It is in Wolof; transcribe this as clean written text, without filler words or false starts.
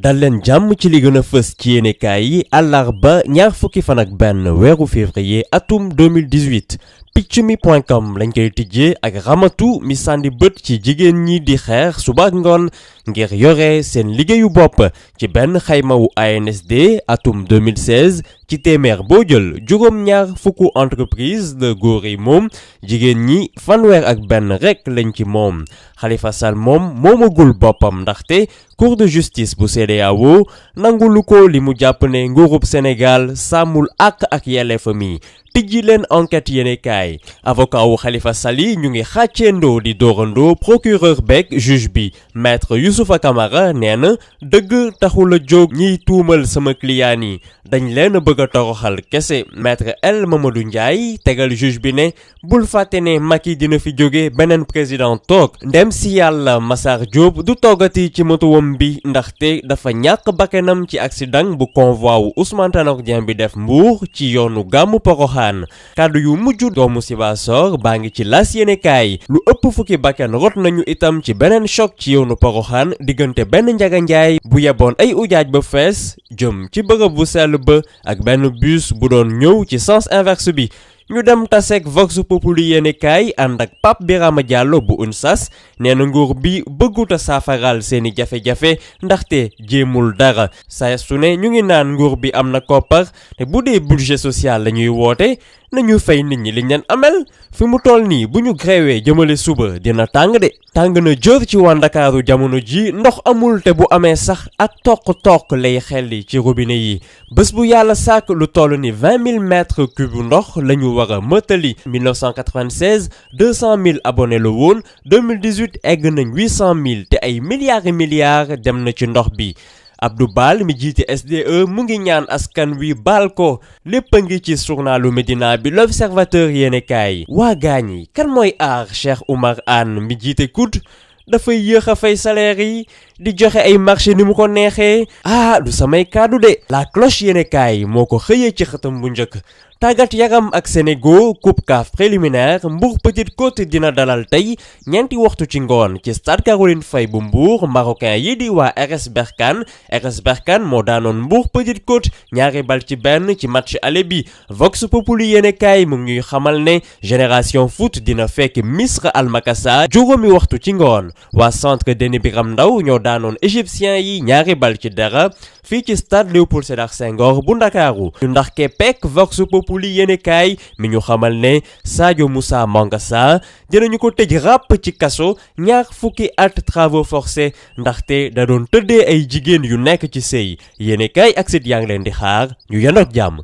dal leen jàmm ci li gën a fës ci yéenekaay yi àllarba ñaar fukki fan ak benn weeru février atum 2018 PiccMi.com lañ koy tijjee ak ramatu mi sànni bët ci jigéen ñi di xeex suba ak ngoon ngir yore seen liggéeyu bopp ci benn xayma wu ANSD atum 2016 ci téeméer boo jël juróom-ñaar fukku entreprise de góor yi moom jigéen ñi fanweer ak benn rek lañ ci moom Khalifa Sall moom moomagul boppam ndaxte cour de justice bu CEDEAO nangulu ko li mu jàpp ne nguurub Sénégal sàmmul ak yelleefam yi tijji leen enquête yéenekaay avocat wu Khalifa Sall yi ñu ngi xàcceendoo di doorandoo procureur beeg juge bi maître Youssoufa Camara nee na dëgg taxul a jóg ñiy tuumal sama client yi dañ leen bëgg a toroxal kese maître El Mamadou Ndiaye tegal juge bi ne bul fàtte ne Macky dina fi jóge beneen président toog ndem si yàlla Massar Diop du toogati ci motuwam bi ndaxte dafa ñàkk bakkanam ci accident bu convoi wu Ousmane Tanor Dieng bi def Mbour ci yoonu gàmmu Porokhane kàddu yu mujj doomu Sibassor baa ngi ci las yéenekaay lu ëpp fukki bakkan rot nañu itam ci beneen choc ci yoonu Porokhane diggante benn njaganjaay bu yeboon ay ujaaj ba fees jëm ci bërëb bu sell ba ak benn bus bu doon ñëw ci sens inverse bi ñu dem taseeg Vox Populi yéenekaay ànd ak Pape Birama Diallo bu UNSAS nee na nguur bi bëgguta saafaral seeni jafe-jafe ndaxte jéemul dara saa su ne ñu ngi naan nguur bi am na koppar te bu dee budget social la ñuy woote nañu fay nit ñi liñ leen amel fi mu toll nii bu ñu gréwee jëmale suba dina tàng de tàng na jër ci waa Ndakaaru jamono ji ndox amul te bu amee sax ak toq lay xelli ci robinet yi bés bu yàlla sàkk lu toll ni 20 000 mètres cubes ndox la ñu war a mëtali 1996 200 000 abonnés la woon 2018 egg nañ 800 000 te ay milliards et milliards dem na ci ndox bi Abdou Bal mi jiite SDE mu ngi ñaan askan wi baal ko lépp a ngi ci journalu Médina bi L'Observateur yéenekaay waa gaañ yi kan mooy aar Cheikh Oumar Anne mi jiite COUD dafay yéex a fay salaire yi di joxe ay marché ni mu ko neexee du samay kàddu de La Cloche yéenekaay moo ko xëyee ci xëtam bu njëkk tàggat yaram ak Sénégal coupe CAF préliminaire Mbour Petite Côte dina dalal tey ñeenti waxtu ci ngoon ci stade Caroline Faye bu Mbour marocain yi di waa RS Berkane moo daanoon Mbour Petite Côte ñaari bal ci benn ci match aller bi Vox Populi yéenekaay mu ngi ñuy xamal ne Génération Foot dina fekk Misr Al Makassa juróomi waxtu ci ngoon waa centre Denis Biram Ndao ñoo daanoon égyptien yi ñaari bal ci dara fii ci stade Léopold Sédar Senghor bu Ndakaaru ñu ndax kepek Vox Populi yéenekaay mi ñu xamal ne Sadio Moussa Mangassa dinañu ko tëj ràpp ci kaso ñaar fukki at travaux forcés ndaxte da doon tëddee ay jigéen yu nekk ci sëy yéenekaay ak sit yaa ngi leen di xaar ñu yendoog jàmm